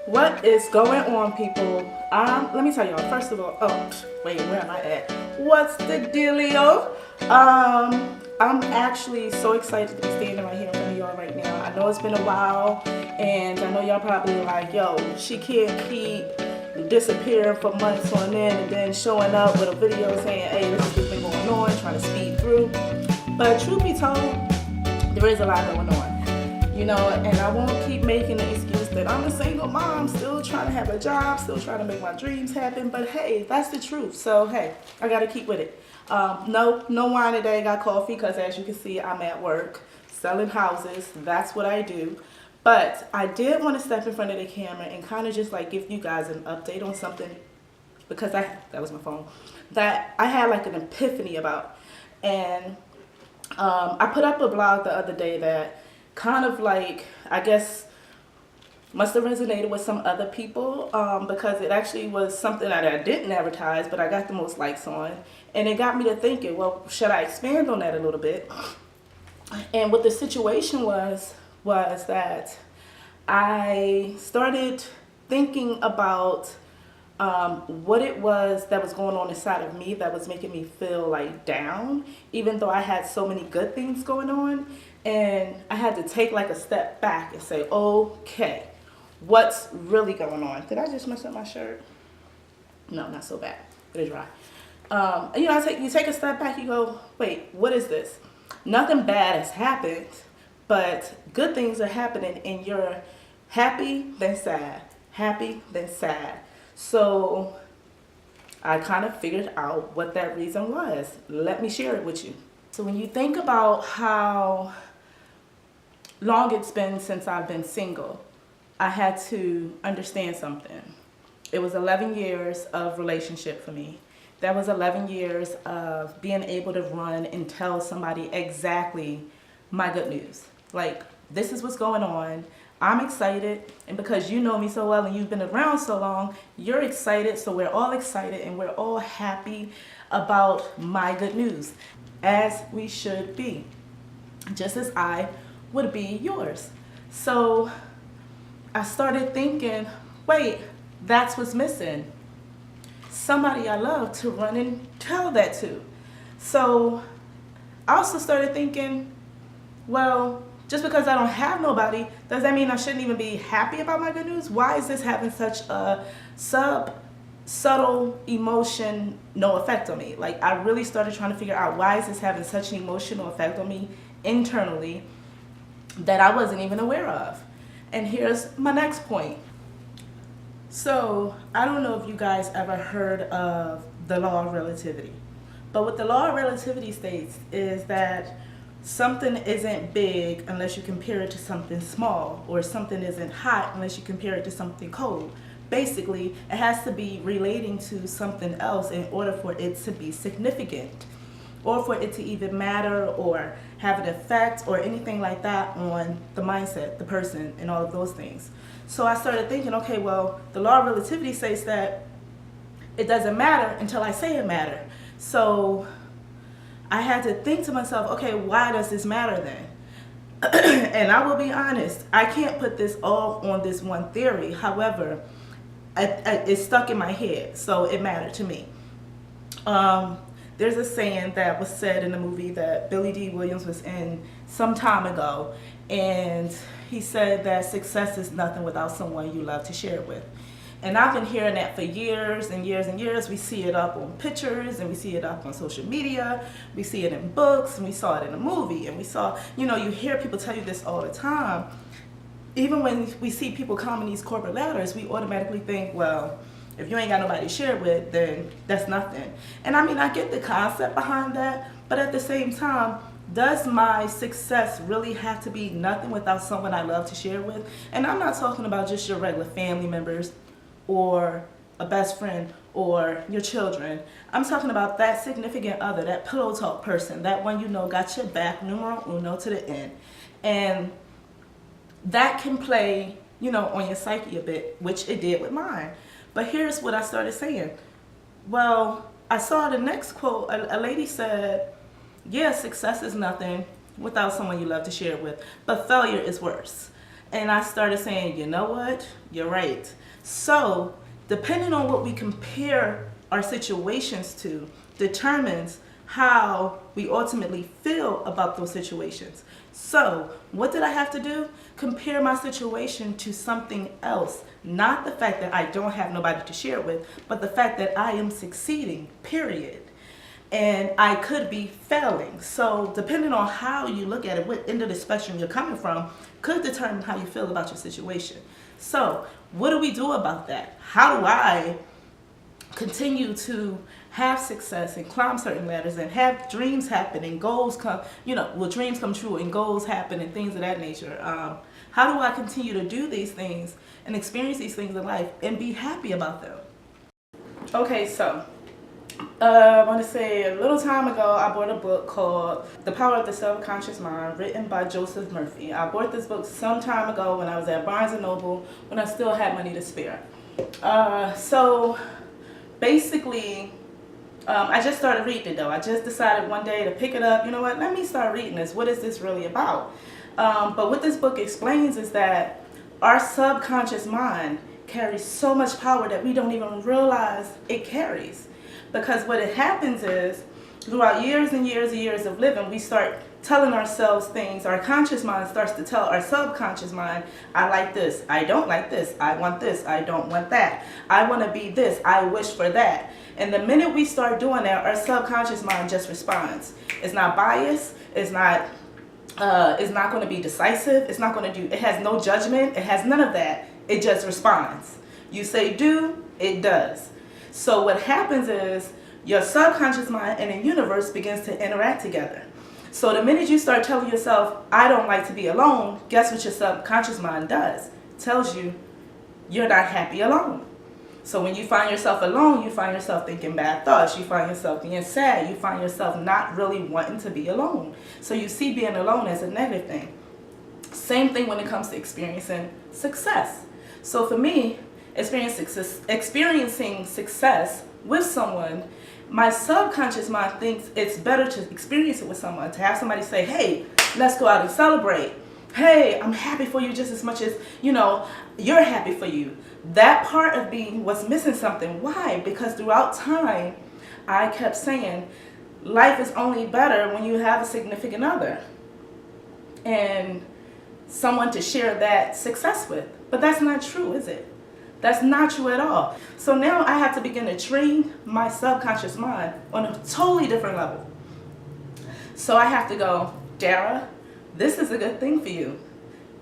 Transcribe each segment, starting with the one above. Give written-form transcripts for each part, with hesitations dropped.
What is going on, people? Let me tell y'all. First of all, wait, where am I at? What's the dealio? I'm actually so excited to be standing right here in front of y'all right now. I know it's been a while, and I know y'all probably like, yo, she can't keep disappearing for months on end and then showing up with a video saying, hey, this is what's been going on, trying to speed through. But truth be told, there is a lot going on, and I won't keep making the excuse that I'm a single mom, still trying to have a job, still trying to make my dreams happen. But hey, that's the truth. So hey, I gotta keep with it. No wine today. Got coffee because, as you can see, I'm at work selling houses. That's what I do. But I did want to step in front of the camera and kind of just like give you guys an update on something, because that was my phone, that I had like an epiphany about. And I put up a blog the other day that kind of like, I guess, must have resonated with some other people, because it actually was something that I didn't advertise, but I got the most likes on. And it got me to thinking, well, should I expand on that a little bit? And what the situation was that I started thinking about what it was that was going on inside of me that was making me feel like down, even though I had so many good things going on. And I had to take like a step back and say, okay, what's really going on? Did I just mess up my shirt? No, not so bad. It is dry. You take a step back, you go, wait, what is this? Nothing bad has happened, but good things are happening, and you're happy, then sad, happy, then sad. So I kind of figured out what that reason was. Let me share it with you. So when you think about how long it's been since I've been single, I had to understand something. It was 11 years of relationship for me. That was 11 years of being able to run and tell somebody exactly my good news. Like, this is what's going on. I'm excited, and because you know me so well and you've been around so long, you're excited, so we're all excited and we're all happy about my good news, as we should be, just as I would be yours. So I started thinking, wait, that's what's missing. Somebody I love to run and tell that to. So I also started thinking, well, just because I don't have nobody, does that mean I shouldn't even be happy about my good news? Why is this having such a subtle emotion, no effect on me? Like, I really started trying to figure out, why is this having such an emotional effect on me internally that I wasn't even aware of? And here's my next point. So I don't know if you guys ever heard of the law of relativity, but what the law of relativity states is that something isn't big unless you compare it to something small, or something isn't hot unless you compare it to something cold. Basically, it has to be relating to something else in order for it to be significant, or for it to even matter or have an effect or anything like that on the mindset, the person, and all of those things. So I started thinking, okay, well, the law of relativity says that it doesn't matter until I say it matter. So I had to think to myself, okay, why does this matter then? And I will be honest, I can't put this all on this one theory. However, it's stuck in my head, so it mattered to me. There's a saying that was said in a movie that Billy D. Williams was in some time ago, and he said that success is nothing without someone you love to share it with. And I've been hearing that for years and years and years. We see it up on pictures, and we see it up on social media. We see it in books, and we saw it in a movie, and we saw, you hear people tell you this all the time. Even when we see people climbing these corporate ladders, we automatically think, well, if you ain't got nobody to share it with, then that's nothing. And I mean, I get the concept behind that, but at the same time, does my success really have to be nothing without someone I love to share with? And I'm not talking about just your regular family members or a best friend or your children. I'm talking about that significant other, that pillow talk person, that one got your back, numero uno to the end. And that can play, on your psyche a bit, which it did with mine. But here's what I started saying. Well, I saw the next quote. A lady said, yeah, success is nothing without someone you love to share it with, but failure is worse. And I started saying, you know what? You're right. So, depending on what we compare our situations to, determines how we ultimately feel about those situations. So, what did I have to do? Compare my situation to something else. Not the fact that I don't have nobody to share it with, but the fact that I am succeeding, period. And I could be failing. So, depending on how you look at it, what end of the spectrum you're coming from, could determine how you feel about your situation. So, what do we do about that? How do I continue to have success and climb certain ladders and have dreams happen and goals come, dreams come true and goals happen and things of that nature? How do I continue to do these things and experience these things in life and be happy about them? Okay, so I want to say a little time ago, I bought a book called The Power of the Subconscious Mind, written by Joseph Murphy. I bought this book some time ago when I was at Barnes & Noble, when I still had money to spare. So basically, I just started reading it though. I just decided one day to pick it up. You know what, let me start reading this. What is this really about? But what this book explains is that our subconscious mind carries so much power that we don't even realize it carries. Because what it happens is, throughout years and years and years of living, we start telling ourselves things. Our conscious mind starts to tell our subconscious mind, I like this, I don't like this, I want this, I don't want that, I want to be this, I wish for that. And the minute we start doing that, our subconscious mind just responds. It's not biased, it's not going to be decisive, it's not going to do, it has no judgment, it has none of that, it just responds. You say do, it does. So what happens is your subconscious mind and the universe begins to interact together. So the minute you start telling yourself, I don't like to be alone, guess what your subconscious mind does? It tells you you're not happy alone. So when you find yourself alone, you find yourself thinking bad thoughts, you find yourself being sad, you find yourself not really wanting to be alone. So you see being alone as a negative thing. Same thing when it comes to experiencing success. So for me, experiencing success with someone, my subconscious mind thinks it's better to experience it with someone, to have somebody say, hey, let's go out and celebrate. Hey, I'm happy for you just as much as, you're happy for you. That part of me was missing something. Why? Because throughout time, I kept saying, life is only better when you have a significant other and someone to share that success with. But that's not true, is it? That's not true at all. So now I have to begin to train my subconscious mind on a totally different level. So I have to go, Dara, this is a good thing for you.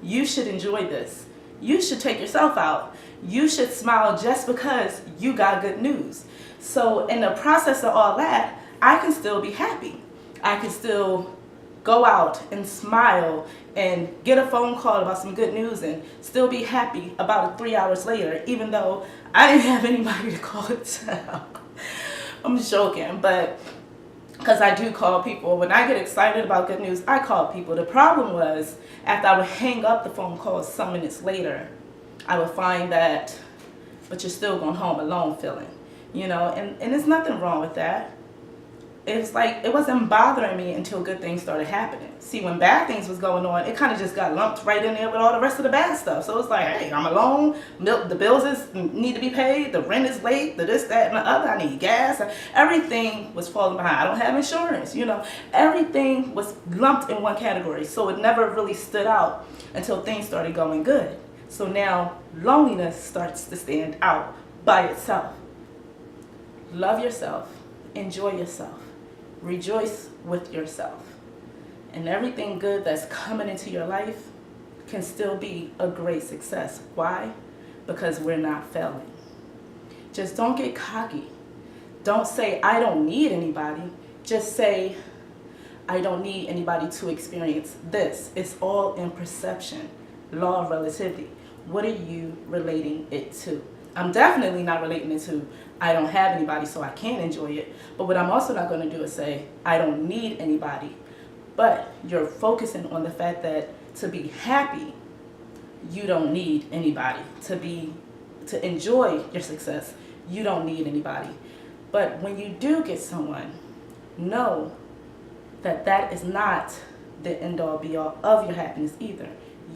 You should enjoy this. You should take yourself out. You should smile just because you got good news. So in the process of all that, I can still be happy. I can still go out and smile and get a phone call about some good news and still be happy about it 3 hours later, even though I didn't have anybody to call it tell. I'm joking, but because I do call people. When I get excited about good news, I call people. The problem was, after I would hang up the phone call some minutes later, I would find that, but you're still going home alone feeling, and there's nothing wrong with that. It's like, it wasn't bothering me until good things started happening. See, when bad things was going on, it kind of just got lumped right in there with all the rest of the bad stuff. So it's like, hey, I'm alone, the bills need to be paid, the rent is late, the this, that, and the other, I need gas. Everything was falling behind. I don't have insurance, Everything was lumped in one category. So it never really stood out until things started going good. So now loneliness starts to stand out by itself. Love yourself. Enjoy yourself. Rejoice with yourself. And everything good that's coming into your life can still be a great success. Why? Because we're not failing. Just don't get cocky. Don't say, I don't need anybody. Just say, I don't need anybody to experience this. It's all in perception. Law of relativity. What are you relating it to? I'm definitely not relating it to, I don't have anybody so I can't enjoy it. But what I'm also not going to do is say, I don't need anybody. But you're focusing on the fact that to be happy, you don't need anybody. To enjoy your success, you don't need anybody. But when you do get someone, know that that is not the end all be all of your happiness either.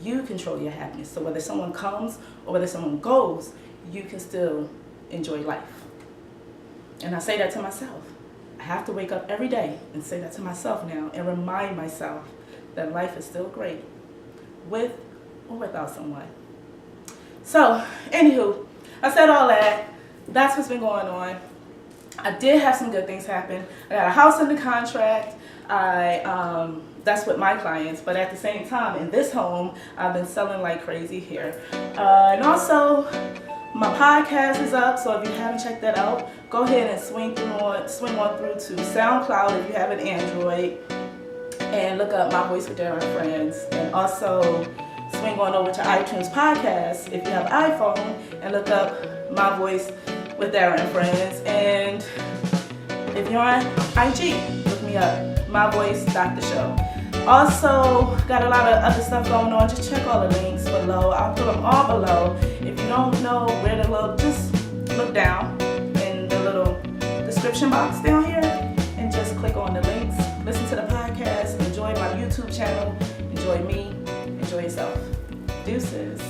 You control your happiness. So whether someone comes or whether someone goes, you can still enjoy life. And I say that to myself. I have to wake up every day and say that to myself now and remind myself that life is still great, with or without someone. So, anywho, I said all that. That's what's been going on. I did have some good things happen. I got a house under contract. That's with my clients, but at the same time, in this home, I've been selling like crazy here. And also, my podcast is up, so if you haven't checked that out, go ahead and swing on through to SoundCloud if you have an Android, and look up My Voice with Dara Friend. And also, swing on over to iTunes Podcast if you have an iPhone, and look up My Voice with Dara and Friends. And if you're on IG, look me up, My Voice Dr. Show. Also, got a lot of other stuff going on. Just check all the links below. I'll put them all below. If you don't know where to look, just look down in the little description box down here and just click on the links. Listen to the podcast. Enjoy my YouTube channel. Enjoy me. Enjoy yourself. Deuces.